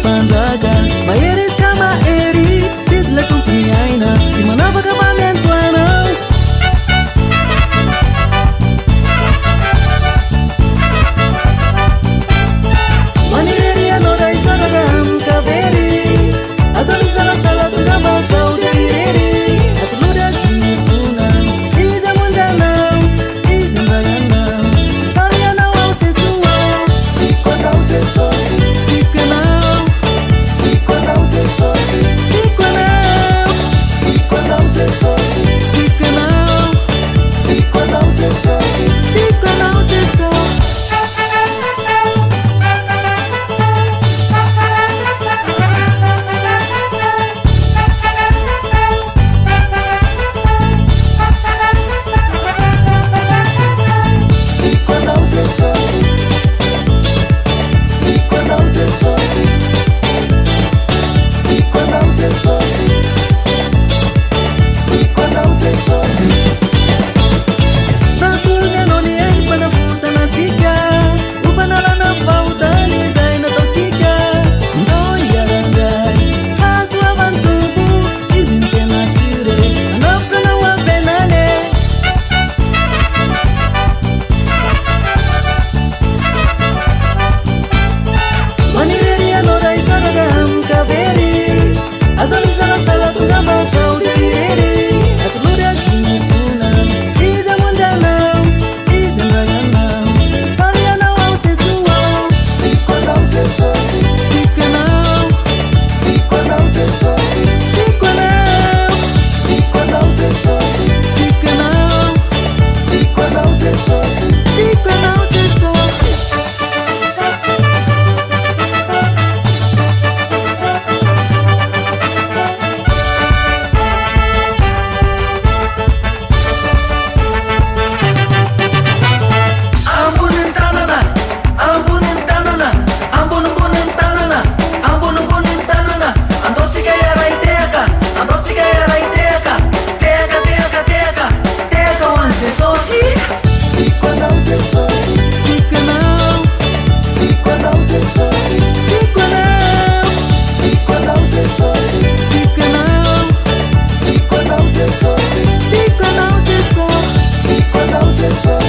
panjaga mahery izy ka mahery izy le tompony aina sy manavaka fanentsoanao manihery anao ray saraka amikavery aza misalasala tonga masao de irery atolory azy mifona izy amonjanao izy mbayanao sary anao ao jesoa iko anao jesosy iko anao iko anao jesosy iko anao iko anao jesosy iko anao iko anao jesosy iko anao jesosy So